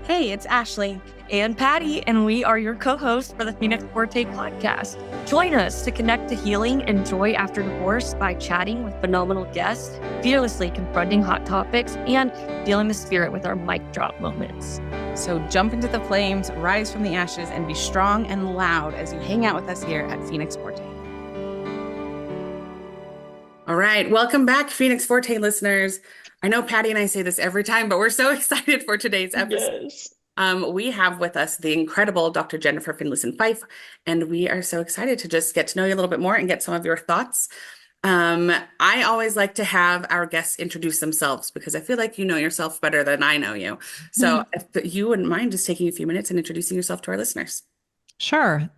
Hey, it's Ashley And Patty, and we are your co-hosts for the Phoenix Forte podcast. Join us to connect to healing and joy after divorce by chatting with phenomenal guests, fearlessly confronting hot topics, and feeling the spirit with our mic drop moments. So jump into the flames, rise from the ashes, and be strong and loud as you hang out with us here at Phoenix Forte. All right, welcome back, Phoenix Forte listeners. I know Patty and I say this every time, but we're so excited for today's episode. Yes. We have with us the incredible Dr. Jennifer Finlayson-Fife, and we are so excited to just get to know you a little bit more and get some of your thoughts. I always like to have our guests introduce themselves because I feel like you know yourself better than I know you. So if you wouldn't mind just taking a few minutes and introducing yourself to our listeners. Sure.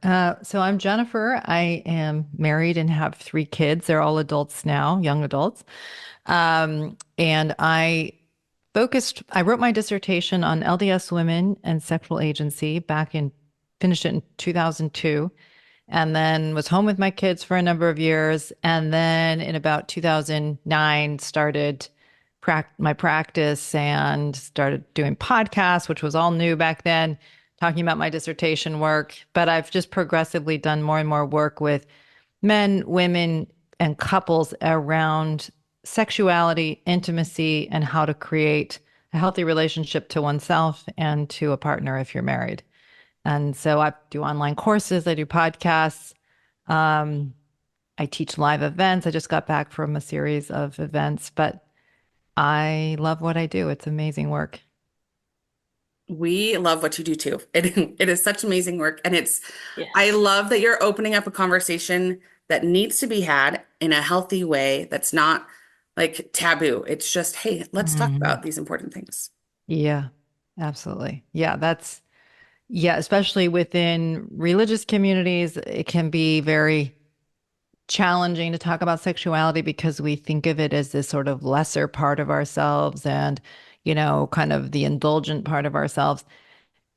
So I'm Jennifer. I am married and have 3 kids. They're all adults now, young adults. And I wrote my dissertation on LDS women and sexual agency finished it in 2002, and then was home with my kids for a number of years. And then in about 2009, started my practice and started doing podcasts, which was all new back then, talking about my dissertation work. But I've just progressively done more and more work with men, women, and couples around sexuality, intimacy, and how to create a healthy relationship to oneself and to a partner if you're married. And so I do online courses, I do podcasts, I teach live events. I just got back from a series of events, but I love what I do. It's amazing work. We love what you do too. It is such amazing work. And I love that you're opening up a conversation that needs to be had in a healthy way that's not like taboo. It's just, hey, let's talk about these important things. Yeah, absolutely. Yeah, especially within religious communities, it can be very challenging to talk about sexuality because we think of it as this sort of lesser part of ourselves and, kind of the indulgent part of ourselves.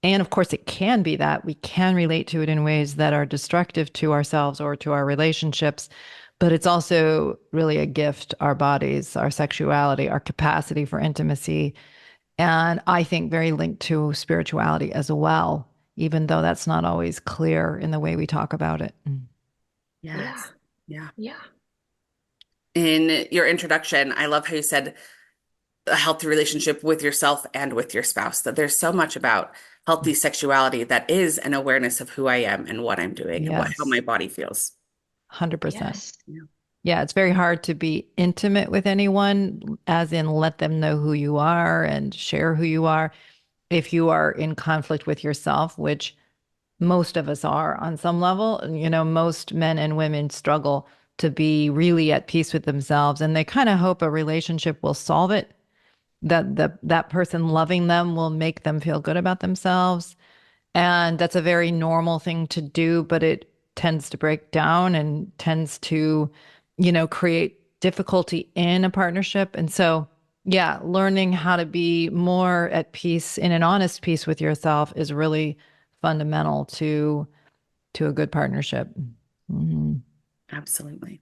And of course, it can be that we can relate to it in ways that are destructive to ourselves or to our relationships. But it's also really a gift, our bodies, our sexuality, our capacity for intimacy. And I think very linked to spirituality as well, even though that's not always clear in the way we talk about it. Yes. Yeah. Yeah. In your introduction, I love how you said a healthy relationship with yourself and with your spouse, that there's so much about healthy sexuality that is an awareness of who I am and what I'm doing and how my body feels. 100%. Yes. Yeah, it's very hard to be intimate with anyone, as in let them know who you are and share who you are, if you are in conflict with yourself, which most of us are on some level. Most men and women struggle to be really at peace with themselves, and they kind of hope a relationship will solve it, that person loving them will make them feel good about themselves. And that's a very normal thing to do, but it tends to break down and tends to, create difficulty in a partnership. And so, yeah, learning how to be more at peace, in an honest peace with yourself, is really fundamental to a good partnership. Mm-hmm. Absolutely.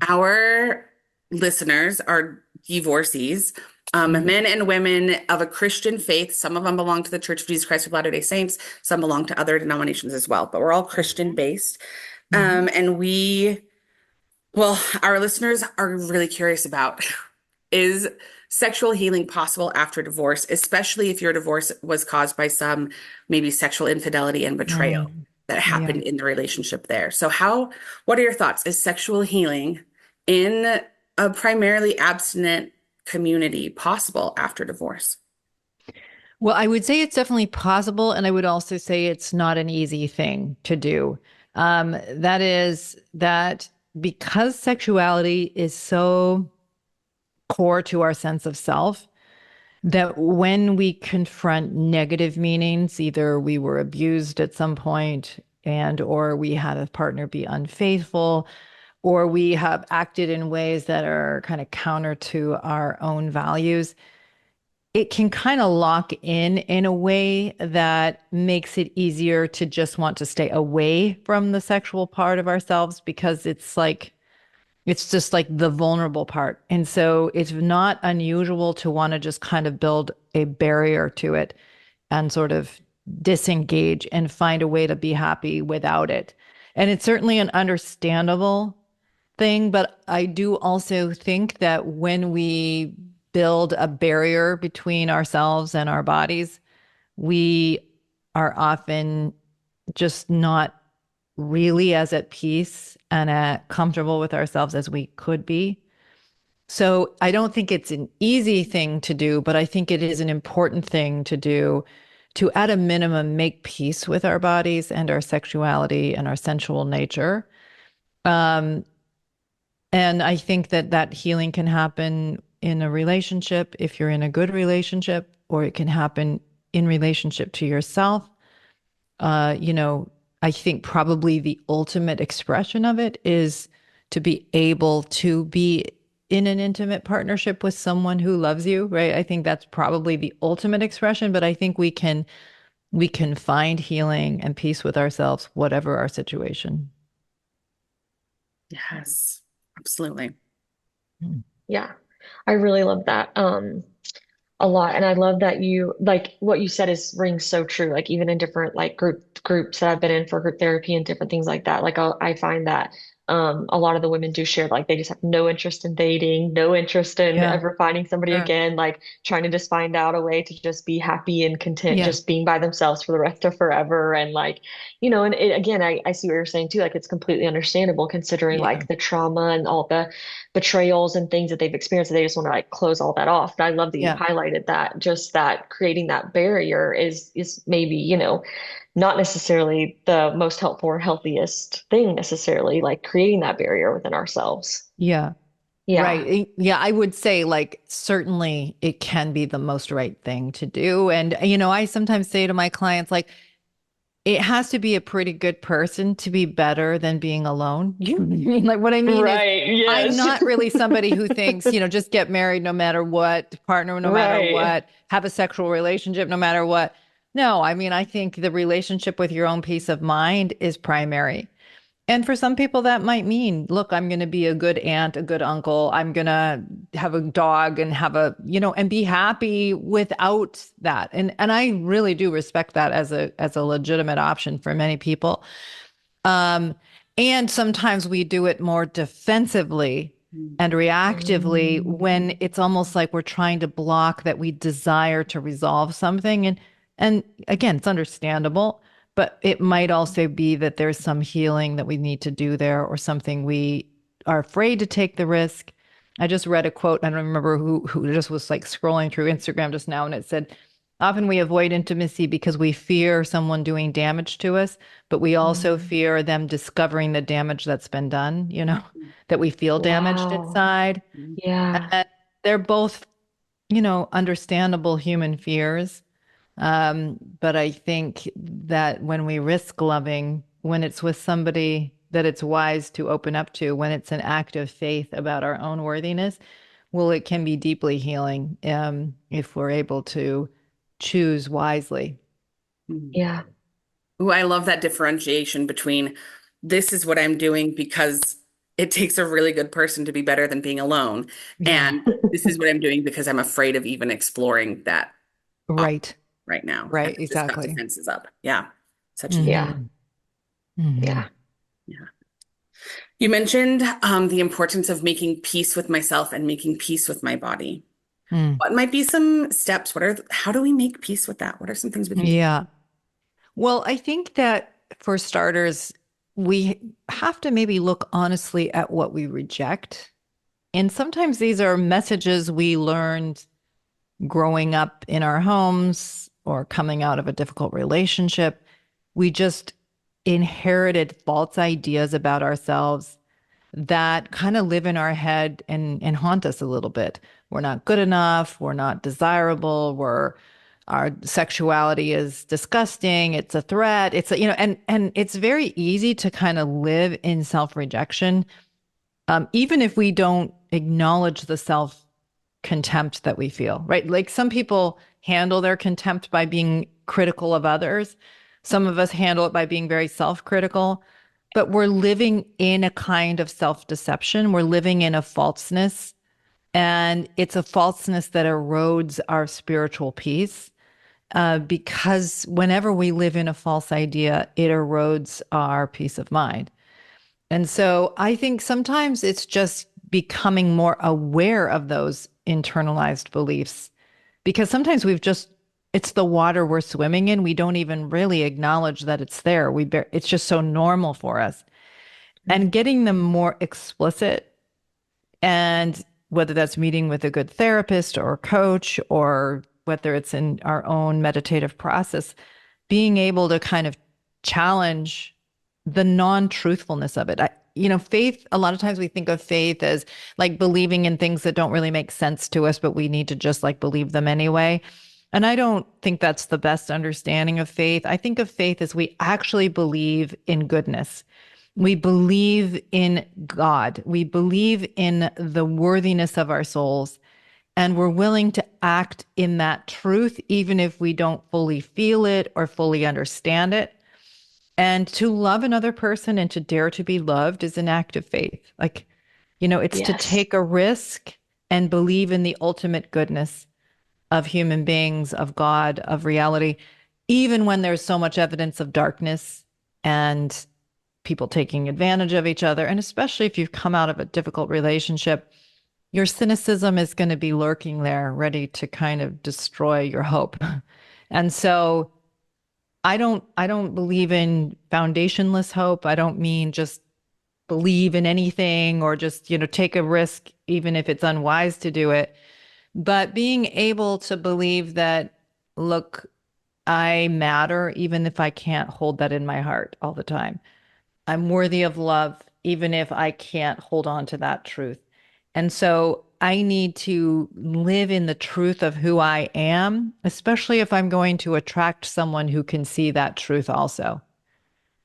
Our listeners are divorcees, men and women of a Christian faith. Some of them belong to the Church of Jesus Christ of Latter-day Saints. Some belong to other denominations as well, but we're all Christian based. And our listeners are really curious about, is sexual healing possible after divorce, especially if your divorce was caused by some maybe sexual infidelity and betrayal that happened in the relationship there? So what are your thoughts? Is sexual healing in a primarily abstinent community possible after divorce? Well, I would say it's definitely possible. And I would also say it's not an easy thing to do. That is that because sexuality is so core to our sense of self, that when we confront negative meanings, either we were abused at some point or we had a partner be unfaithful, or we have acted in ways that are kind of counter to our own values, it can kind of lock in a way that makes it easier to just want to stay away from the sexual part of ourselves, because it's just like the vulnerable part. And so it's not unusual to want to just kind of build a barrier to it. and sort of disengage and find a way to be happy without it. And it's certainly an understandable thing, but I do also think that when we build a barrier between ourselves and our bodies, we are often just not really as at peace and comfortable with ourselves as we could be. So I don't think it's an easy thing to do, but I think it is an important thing to do to, at a minimum, make peace with our bodies and our sexuality and our sensual nature. Um, and I think that that healing can happen in a relationship if you're in a good relationship, or it can happen in relationship to yourself. You know, I think probably the ultimate expression of it is to be able to be in an intimate partnership with someone who loves you, right? I think that's probably the ultimate expression, but I think we can find healing and peace with ourselves, whatever our situation. Yes, absolutely. Mm. Yeah. I really love that. A lot. And I love that you like what you said is rings so true. Like even in different like groups that I've been in for group therapy and different things like that. Like I find that a lot of the women do share like they just have no interest in dating, no interest in Yeah, ever finding somebody sure. again, like trying to just find out a way to just be happy and content, Yeah, just being by themselves for the rest of forever. And like, and again, I see what you're saying too. Like it's completely understandable considering yeah, like the trauma and all the betrayals and things that they've experienced that they just want to like close all that off. But I love that you yeah, highlighted that just that creating that barrier is maybe, not necessarily the most helpful or healthiest thing necessarily, like creating that barrier within ourselves. yeah. Yeah. Right. Yeah, I would say like certainly it can be the most right thing to do. And, I sometimes say to my clients, like, it has to be a pretty good person to be better than being alone. You know what I mean? Like, what I mean is, Right. I'm Yes. not really somebody who thinks, just get married no matter what, partner no matter Right. what, have a sexual relationship no matter what. No, I mean, I think the relationship with your own peace of mind is primary. And for some people, that might mean, look, I'm going to be a good aunt, a good uncle. I'm going to have a dog and and be happy without that. And I really do respect that as a legitimate option for many people. Um, and sometimes we do it more defensively and reactively when it's almost like we're trying to block that we desire to resolve something. And again, it's understandable, but it might also be that there's some healing that we need to do there or something we are afraid to take the risk. I just read a quote. I don't remember who just was like scrolling through Instagram just now, and it said, often we avoid intimacy because we fear someone doing damage to us, but we also fear them discovering the damage that's been done, that we feel damaged Wow. inside. Yeah. And they're both, understandable human fears. But I think that when we risk loving, when it's with somebody that it's wise to open up to, when it's an act of faith about our own worthiness, well, it can be deeply healing, if we're able to choose wisely. Yeah. Ooh, I love that differentiation between this is what I'm doing because it takes a really good person to be better than being alone. Yeah. And this is what I'm doing because I'm afraid of even exploring that option Right. right now. And Right. I've just got Exactly. defenses up. Yeah. Such an, Yeah. Hmm. Hmm. Yeah. yeah. You mentioned the importance of making peace with myself and making peace with my body. Mm. What might be some steps? How do we make peace with that? What are some things we can do? Yeah. Well, I think that for starters, we have to maybe look honestly at what we reject. And sometimes these are messages we learned growing up in our homes or coming out of a difficult relationship. We just inherited false ideas about ourselves that kind of live in our head and haunt us a little bit. We're not good enough, we're not desirable, our sexuality is disgusting, it's a threat, and it's very easy to kind of live in self-rejection, even if we don't acknowledge the self contempt that we feel, right? Like some people handle their contempt by being critical of others. Some of us handle it by being very self-critical, but we're living in a kind of self-deception. We're living in a falseness, and it's a falseness that erodes our spiritual peace. because whenever we live in a false idea, it erodes our peace of mind. And so I think sometimes it's just becoming more aware of those internalized beliefs because sometimes it's the water we're swimming in. We don't even really acknowledge that it's there. It's just so normal for us. And getting them more explicit, and whether that's meeting with a good therapist or coach, or whether it's in our own meditative process, being able to kind of challenge the non-truthfulness of it. Faith, a lot of times we think of faith as like believing in things that don't really make sense to us, but we need to just like believe them anyway. And I don't think that's the best understanding of faith. I think of faith as we actually believe in goodness. We believe in God. We believe in the worthiness of our souls. And we're willing to act in that truth, even if we don't fully feel it or fully understand it. And to love another person and to dare to be loved is an act of faith. It's to Yes. take a risk and believe in the ultimate goodness of human beings, of God, of reality, even when there's so much evidence of darkness and people taking advantage of each other. And especially if you've come out of a difficult relationship, your cynicism is going to be lurking there, ready to kind of destroy your hope. And so I don't believe in foundationless hope. I don't mean just believe in anything or just, take a risk even if it's unwise to do it, but being able to believe that, look, I matter even if I can't hold that in my heart all the time. I'm worthy of love, even if I can't hold on to that truth. And so I need to live in the truth of who I am, especially if I'm going to attract someone who can see that truth also.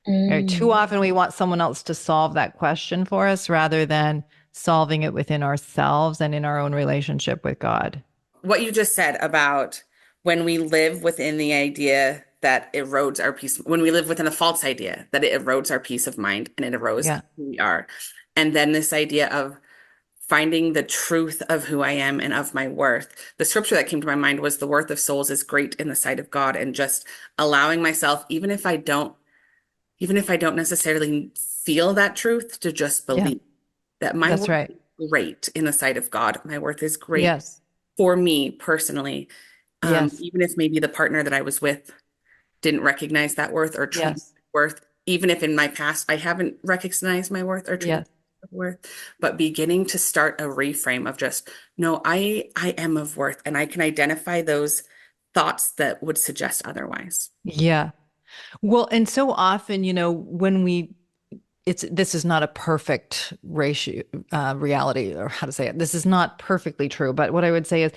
Too Mm. often we want someone else to solve that question for us rather than solving it within ourselves and in our own relationship with God. What you just said about when we live within the idea that erodes our peace, when we live within a false idea that it erodes our peace of mind and it erodes Yeah. who we are. And then this idea of finding the truth of who I am and of my worth. The scripture that came to my mind was the worth of souls is great in the sight of God, and just allowing myself, even if I don't necessarily feel that truth, to just Yeah. believe that my That's worth right. is great in the sight of God. My worth is great Yes. for me personally. Yes. Even if maybe the partner that I was with didn't recognize that worth or treat Yes. worth, even if in my past I haven't recognized my worth or treated Yes. worth, but beginning to start a reframe of just, no, I am of worth, and I can identify those thoughts that would suggest otherwise. Yeah. Well, and so often, when this is not a perfect ratio, reality, or how to say it. This is not perfectly true, but what I would say is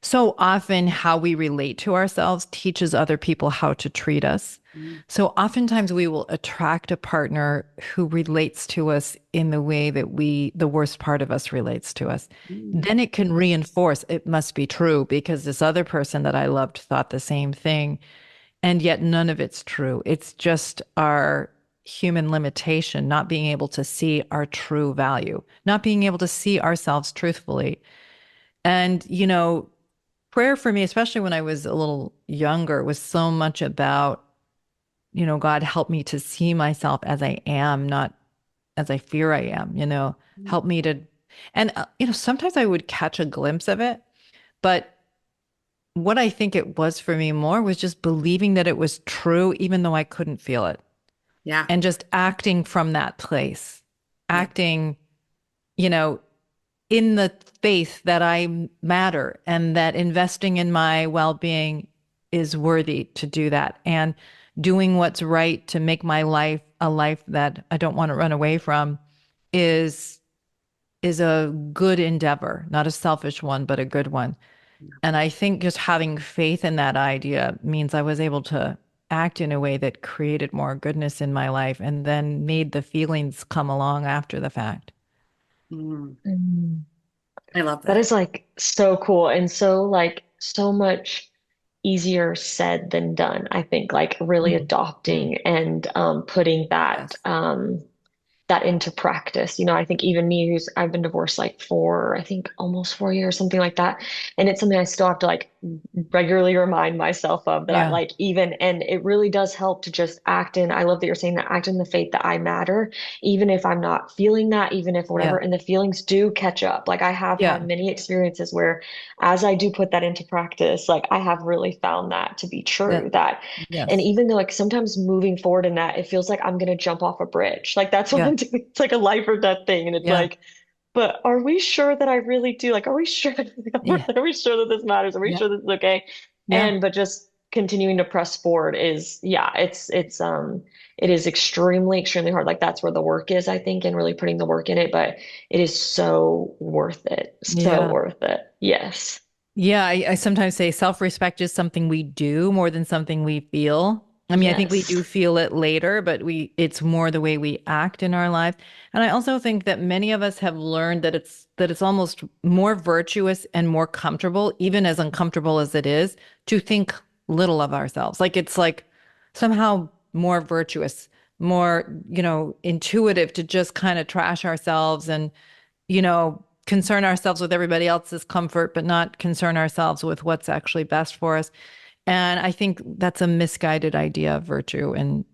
so often how we relate to ourselves teaches other people how to treat us. Mm, So oftentimes we will attract a partner who relates to us in the way that the worst part of us relates to us. mm, Then it can reinforce it must be true because this other person that I loved thought the same thing. And yet none of it's true. It's just our human limitation, not being able to see our true value, not being able to see ourselves truthfully. And, prayer for me, especially when I was a little younger, was so much about, God, help me to see myself as I am, not as I fear I am, mm. help me to, and, sometimes I would catch a glimpse of it, but what I think it was for me more was just believing that it was true, even though I couldn't feel it, Yeah, and just acting from that place, yeah. acting, you know, in the faith that I matter and that investing in my well being is worthy to do that, and doing what's right to make my life a life that I don't want to run away from is is a good endeavor, not a selfish one, but a good one. And I think just having faith in that idea means I was able to act in a way that created more goodness in my life and then made the feelings come along after the fact. Mm, Mm. I love That that. is like so cool and so like so much easier said than done. I think like really Mm, mm, adopting and putting that yes. that into practice. You know, I think even me, who's I've been divorced like for, I think almost 4 years, something like that. And it's something I still have to like regularly remind myself of that I Yeah. like even, and it really does help to just act in, I love that you're saying that, act in the faith that I matter, even if I'm not feeling that, even if whatever, Yeah. and the feelings do catch up. Like I have had Yeah. many experiences where as I do put that into practice, like I have really found that to be true, That, that and yes. even though like sometimes moving forward in that, it feels like I'm gonna jump off a bridge. Like that's what Yeah. I'm doing. It's like a life or death thing. And it's Yeah. like, but are we sure that I really do? Like, are we sure that Yeah. are we sure that this matters? Are we Yeah. sure this is okay? Yeah. And but just continuing to press forward is yeah, it is extremely, extremely hard. Like that's where the work is, I think, and really putting the work in it, but it is so worth it. So Yeah. worth it. Yes. Yeah, I sometimes say self-respect is something we do more than something we feel. I mean, I think we Yes. do feel it later, but it's more the way we act in our life. And I also think that many of us have learned that it's almost more virtuous and more comfortable, even as uncomfortable as it is, to think little of ourselves. Like it's like somehow more virtuous, more, intuitive to just kind of trash ourselves and concern ourselves with everybody else's comfort, but not concern ourselves with what's actually best for us. And I think that's a misguided idea of virtue and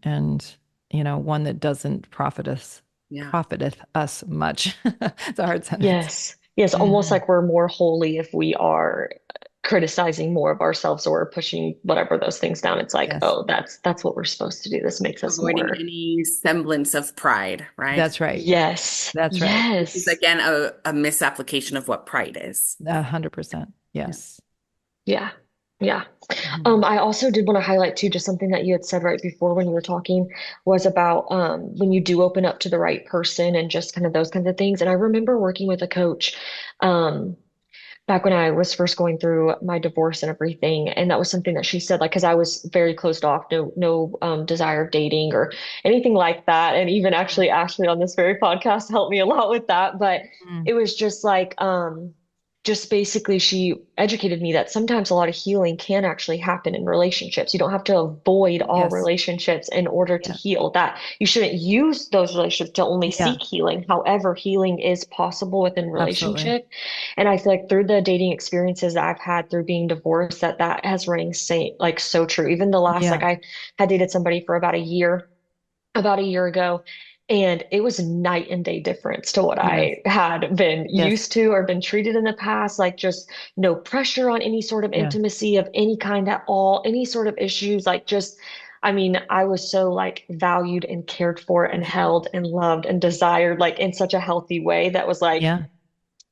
one that doesn't Yeah. profiteth us much. It's a hard sentence. Yes. Yes, almost Mhm. like we're more holy if we are criticizing more of ourselves or pushing whatever those things down. It's like, Yes, oh, that's what we're supposed to do. This makes us Avoiding more. any semblance of pride, right? that's right. Yes. That's right. Which is Yes. again a misapplication of what pride is. 100%. Yeah. Yes. Yeah. Yeah. Mhm. I also did want to highlight too, just something that you had said right before when you were talking was about when you do open up to the right person and just kind of those kinds of things. And I remember working with a coach um back when I was first going through my divorce and everything. And that was something that she said, like, because I was very closed off, no desire of dating or anything like that. And even actually Ashley on this very podcast helped me a lot with that. But Mhm. it was just like, just basically she educated me that sometimes a lot of healing can actually happen in relationships. You don't have to avoid all Yes. relationships in order to Yeah. heal. That you shouldn't use those relationships to only Yeah. seek healing. However, healing is possible within Absolutely. relationship. And I feel like through the dating experiences that I've had through being divorced, that has rang say, like so true. Even the last, like Yeah. I had dated somebody for about a year ago, and it was night and day difference to what Yes. I had been Yes. used to or been treated in the past. Like just no pressure on any sort of Yeah. intimacy of any kind at all, any sort of issues, like just I mean, I was so like valued and cared for and Yeah. held and loved and desired like in such a healthy way that was like Yeah.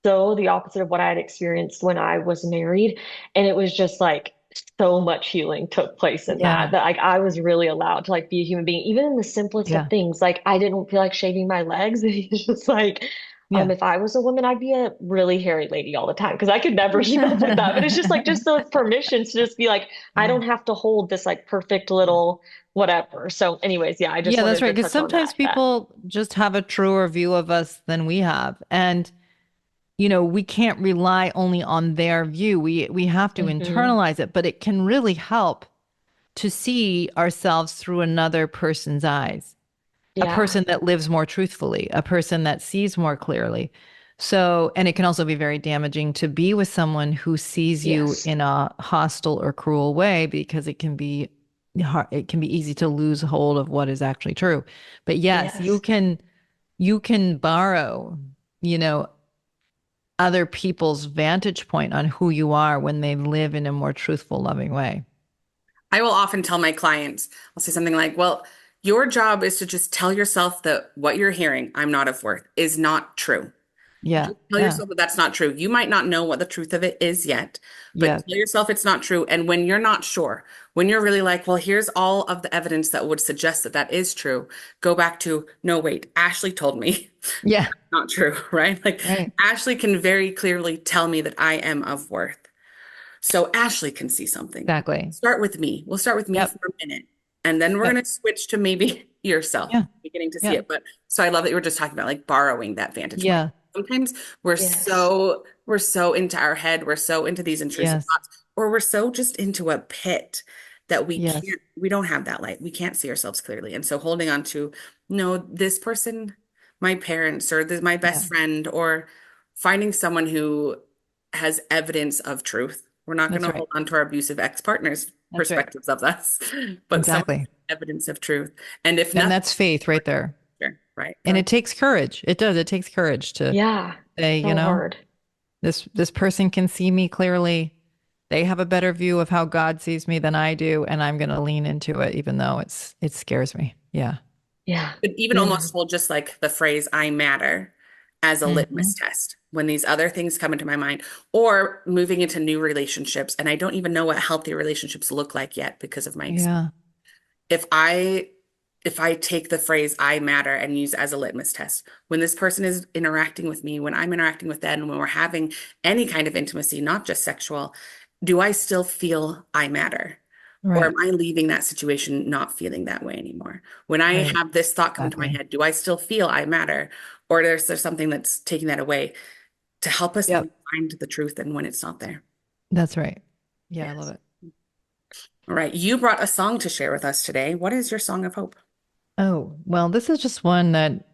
so the opposite of what I had experienced when I was married. And it was just like so much healing took place in that, Yeah. that like I was really allowed to like be a human being, even in the simplest of Yeah. things. Like I didn't feel like shaving my legs. It's just like, Yeah. if I was a woman, I'd be a really hairy lady all the time because I could never keep up with that. But it's just like just those permissions to just be like, I Yeah. don't have to hold this like perfect little whatever. So, anyways, yeah, I just Yeah, that's wanted right. to Because touch on sometimes that. That people just have a truer view of us than we have. And, we can't rely only on their view. We have to hmm internalize it, but it can really help to see ourselves through another person's eyes, a yeah. person that lives more truthfully, a person that sees more clearly. So, and it can also be very damaging to be with someone who sees you Yes. in a hostile or cruel way because it can be easy to lose hold of what is actually true. But yes, Yes. you can borrow, you know, other people's vantage point on who you are when they live in a more truthful, loving way. I will often tell my clients, I'll say something like, well, your job is to just tell yourself that what you're hearing, I'm not of worth, is not true. Yeah. Just tell Yeah. yourself that that's not true. You might not know what the truth of it is yet, but Yeah. tell yourself it's not true. And when you're not sure, when you're really like, well, here's all of the evidence that would suggest that that is true, go back to, no, wait, Ashley told me Yeah. not true, right? Like Right. Ashley can very clearly tell me that I am of worth. So Ashley can see something. Exactly. Start with me. We'll start with me Yep. for a minute. And then we're Yep. going to switch to maybe yourself, Yeah. beginning to see Yeah. it. But so I love that you were just talking about like borrowing that vantage point. Yeah. Sometimes we're Yes. so into our head, we're so into these intrusive Yes. thoughts, or we're so just into a pit that Yes. we don't have that light. We can't see ourselves clearly. And so holding on to, no, this person my parents or my Yeah, best friend, or finding someone who has evidence of truth. We're not going that's to right. hold on to our abusive ex-partners' That's right. perspectives of us, but someone with Exactly. evidence of truth. And if And nothing, that's faith right there. right? And Go it takes courage. It does. It takes courage to Yeah. say, So hard. this person can see me clearly. They have a better view of how God sees me than I do, and I'm going to lean into it, even though it scares me. Yeah. Yeah. But even Yeah. almost hold just like the phrase "I matter" as a Hmm. litmus test when these other things come into my mind, or moving into new relationships, and I don't even know what healthy relationships look like yet because of my experience. Yeah. If I if I take the phrase "I matter" and use it as a litmus test, when this person is interacting with me, when I'm interacting with them, when we're having any kind of intimacy, not just sexual, do I still feel I matter? Or am Right. I leaving that situation not feeling that way anymore? When I Right. have this thought come to my Exactly. head, do I still feel I matter? Or there's something that's taking that away to help us Yep. find the truth and when it's not there? That's right. Yeah, I love Yes. it. All right, you brought a song to share with us today. What is your song of hope? Oh, well, this is just one that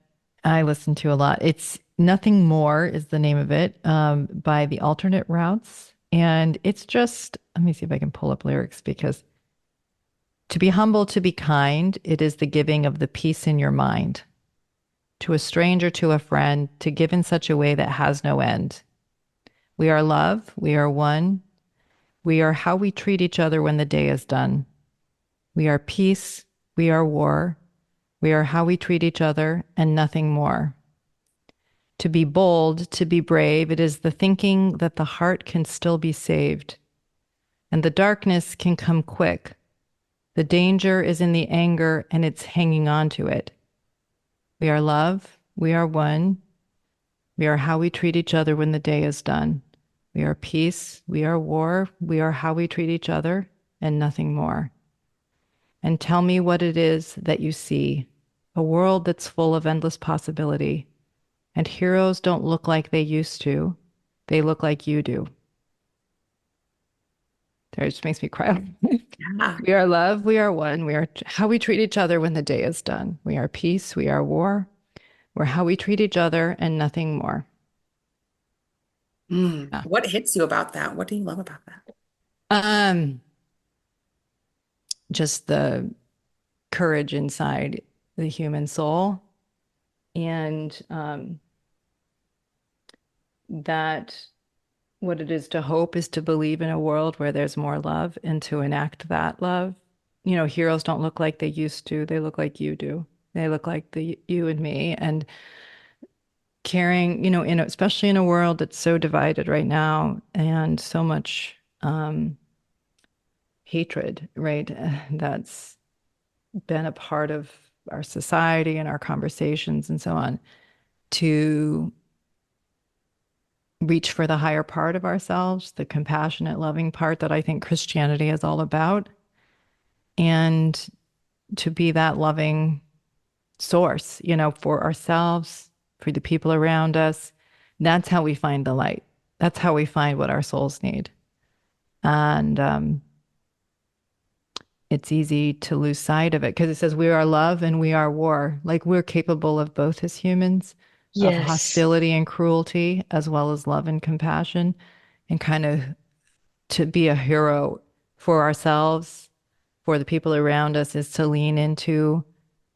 I listen to a lot. It's Nothing More is the name of it, by the Alternate Routes. And it's just, let me see if I can pull up lyrics because to be humble, to be kind, it is the giving of the peace in your mind. To a stranger, to a friend, to give in such a way that has no end. We are love, we are one, we are how we treat each other when the day is done. We are peace, we are war, we are how we treat each other and nothing more. To be bold, to be brave, it is the thinking that the heart can still be saved, and the darkness can come quick. The danger is in the anger, and it's hanging on to it. We are love, we are one, we are how we treat each other when the day is done. We are peace, we are war, we are how we treat each other, and nothing more. And tell me what it is that you see, a world that's full of endless possibility. And heroes don't look like they used to. They look like you do. It just makes me cry. Yeah. We are love. We are one. We are how we treat each other when the day is done. We are peace. We are war. We're how we treat each other and nothing more. Yeah. What hits you about that? What do you love about that? Um, just the courage inside the human soul and that what it is to hope is to believe in a world where there's more love and to enact that love. Heroes don't look like they used to. They look like you do. They look like the you and me and caring, especially in a world that's so divided right now and so much hatred, right? That's been a part of our society and our conversations and so on to reach for the higher part of ourselves, the compassionate, loving part that I think Christianity is all about, and to be that loving source, for ourselves, for the people around us. That's how we find the light. That's how we find what our souls need. And it's easy to lose sight of it because it says we are love and we are war. Like we're capable of both as humans, of Yes. hostility and cruelty, as well as love and compassion, and kind of to be a hero for ourselves, for the people around us, is to lean into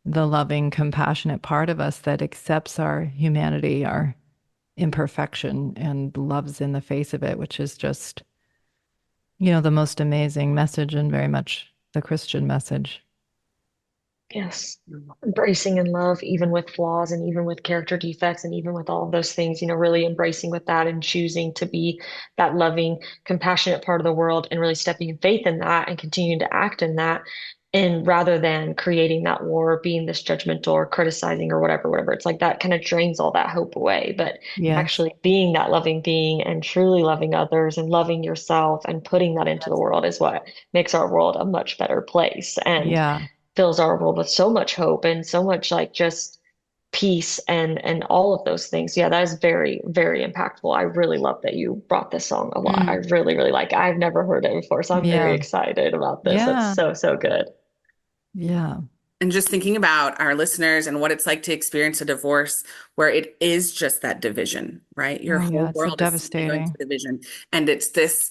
the loving, compassionate part of us that accepts our humanity, our imperfection, and loves in the face of it, which is just, the most amazing message and very much the Christian message. Yes. Embracing in love, even with flaws and even with character defects and even with all of those things, really embracing with that and choosing to be that loving, compassionate part of the world and really stepping in faith in that and continuing to act in that. And rather than creating that war, being this judgmental or criticizing or whatever, it's like that kind of drains all that hope away. But Yes. actually being that loving being and truly loving others and loving yourself and putting that into the world is what makes our world a much better place. And Yeah. fills our world with so much hope and so much like just peace and all of those things. Yeah, that is very, very impactful. I really love that you brought this song a lot. I Mm. really, really like it. I've never heard it before, so I'm very Yeah. excited about this. That's Yeah. so, so good. Yeah. And just thinking about our listeners and what it's like to experience a divorce where it is just that division, right? Your Oh, whole yeah, it's so world is suddenly going to devastating. division. And it's this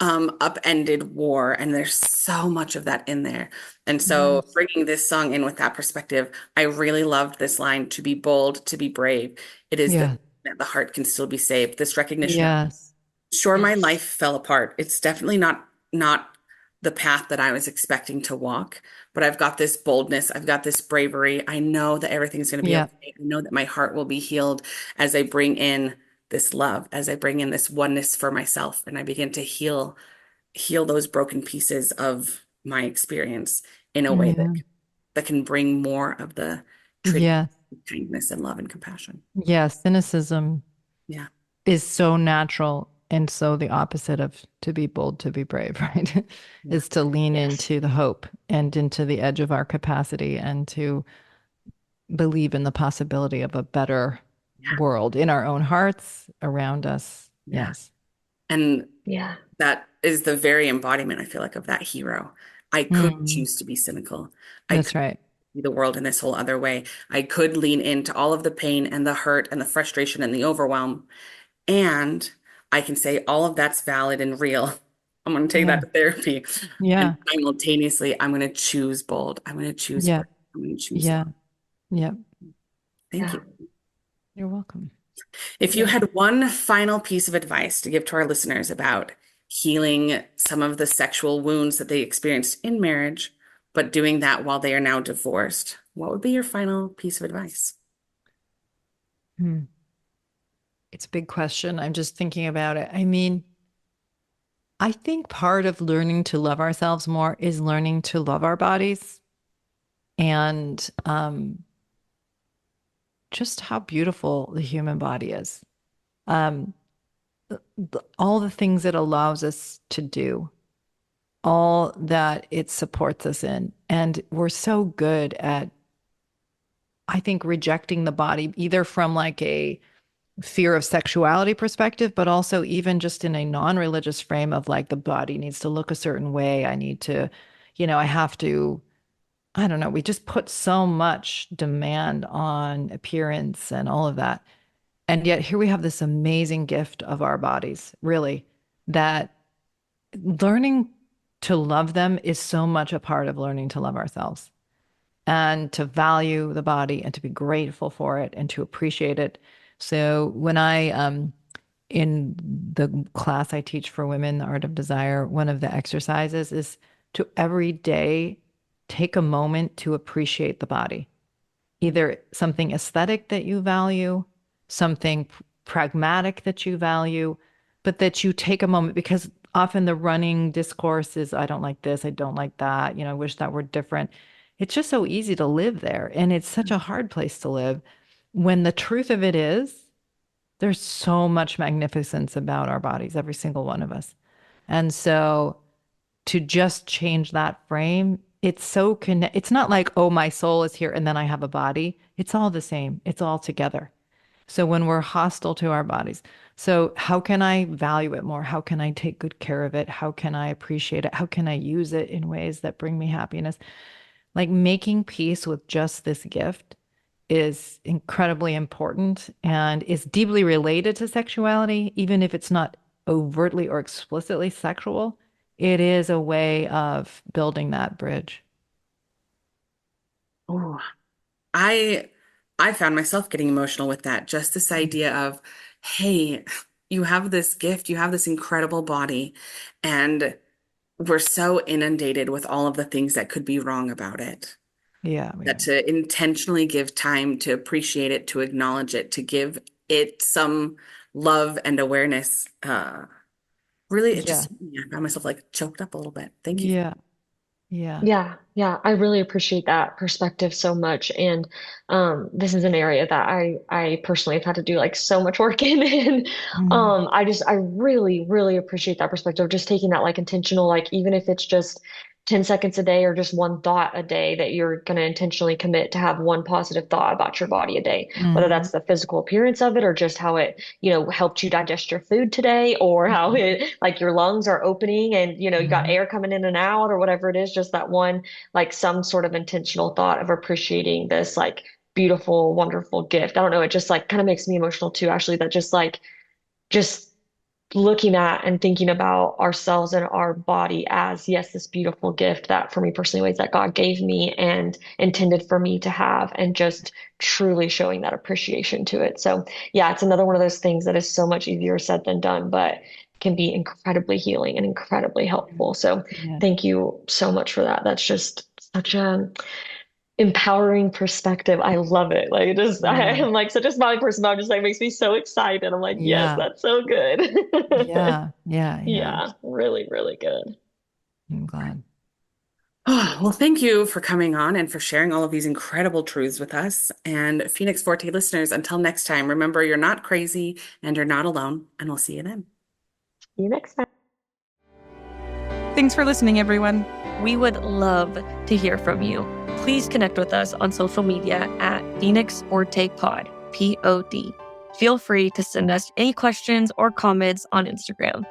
upended war. And there's so much of that in there. And so Yes. bringing this song in with that perspective, I really loved this line, to be bold, to be brave. It is Yeah. that the heart can still be saved. This recognition of, Yes. sure, my life Yes. fell apart. It's definitely not the path that I was expecting to walk, but I've got this boldness, I've got this bravery. I know that everything's going to be Yeah. okay. I know that my heart will be healed as I bring in this love, as I bring in this oneness for myself, and I begin to heal those broken pieces of my experience in a way that Yeah. that can bring more of the Trinity, Yeah. kindness and love and compassion. Yeah. Cynicism Yeah. is so natural and so the opposite of to be bold, to be brave, right? Yeah. Is to lean Yes. into the hope and into the edge of our capacity and to believe in the possibility of a better Yeah. world in our own hearts, around us. Yeah. Yes. And Yeah. that is the very embodiment, I feel like, of that hero. I could Mm, choose to be cynical. I that's could right. see the world in this whole other way. I could lean into all of the pain and the hurt and the frustration and the overwhelm. And I can say all of that's valid and real. I'm going to take that Yeah. to therapy. And Yeah. simultaneously, I'm going to choose bold. I'm going to choose Yeah. brave. I'm going to choose Yeah. love. Yeah. Thank Yeah. you. You're welcome. If you Yeah. had one final piece of advice to give to our listeners about healing some of the sexual wounds that they experienced in marriage, but doing that while they are now divorced, what would be your final piece of advice? Hmm. It's a big question. I'm just thinking about it. I mean, I think part of learning to love ourselves more is learning to love our bodies and just how beautiful the human body is. Um, all the things it allows us to do, all that it supports us in. And we're so good at, I think, rejecting the body, either from like a fear of sexuality perspective, but also even just in a non-religious frame of like the body needs to look a certain way. I need to, I have to, I don't know. We just put so much demand on appearance and all of that. And yet here we have this amazing gift of our bodies, really, that learning to love them is so much a part of learning to love ourselves and to value the body and to be grateful for it and to appreciate it. So when in the class I teach for women, the art of desire, one of the exercises is to every day take a moment to appreciate the body, either something aesthetic that you value, something pragmatic that you value, but that you take a moment because often the running discourse is, I don't like this, I don't like that, I wish that were different. It's just so easy to live there. And it's such a hard place to live when the truth of it is there's so much magnificence about our bodies, every single one of us. And so to just change that frame, it's not like, oh, my soul is here and then I have a body. It's all the same. It's all together. So when we're hostile to our bodies, so how can I value it more? How can I take good care of it? How can I appreciate it? How can I use it in ways that bring me happiness? Like making peace with just this gift is incredibly important and is deeply related to sexuality, even if it's not overtly or explicitly sexual. It is a way of building that bridge. Oh, I I found myself getting emotional with that. Just this idea of, hey, you have this gift, you have this incredible body, and we're so inundated with all of the things that could be wrong about it. Yeah, we That are. to intentionally give time to appreciate it, to acknowledge it, to give it some love and awareness. Really, it Yeah, just, yeah, I found myself like choked up a little bit. Thank you. yeah, yeah. Yeah, yeah, I really appreciate that perspective so much. And this is an area that I personally have had to do like so much work in. And Mm, I really, really appreciate that perspective, just taking that like intentional, like even if it's just 10 seconds a day or just one thought a day that you're going to intentionally commit to have one positive thought about your body a day, whether Mm-hmm. that's the physical appearance of it or just how it, helped you digest your food today, or how Mm-hmm. it, like your lungs are opening and, you got Mm-hmm. air coming in and out or whatever it is, just that one, like some sort of intentional thought of appreciating this like beautiful, wonderful gift. I don't know. It just like kind of makes me emotional too, actually, that just looking at and thinking about ourselves and our body as, yes, this beautiful gift that for me personally ways that God gave me and intended for me to have, and just truly showing that appreciation to it. So yeah, it's another one of those things that is so much easier said than done, but can be incredibly healing and incredibly helpful. So Yeah. thank you so much for that. That's just such a empowering perspective. I love it. Like it just I Yeah. am like such a smiley person, but I'm just like makes me so excited. I'm like, yes, Yeah. that's so good. Yeah. Yeah. Yeah. Yeah, really, really good. I'm glad. Oh, well, thank you for coming on and for sharing all of these incredible truths with us. And Phoenix Forte listeners, until next time, remember you're not crazy and you're not alone, and we'll see you then. See you next time. Thanks for listening, everyone. We would love to hear from you. Please connect with us on social media at Phoenix Forte Pod, POD. Feel free to send us any questions or comments on Instagram.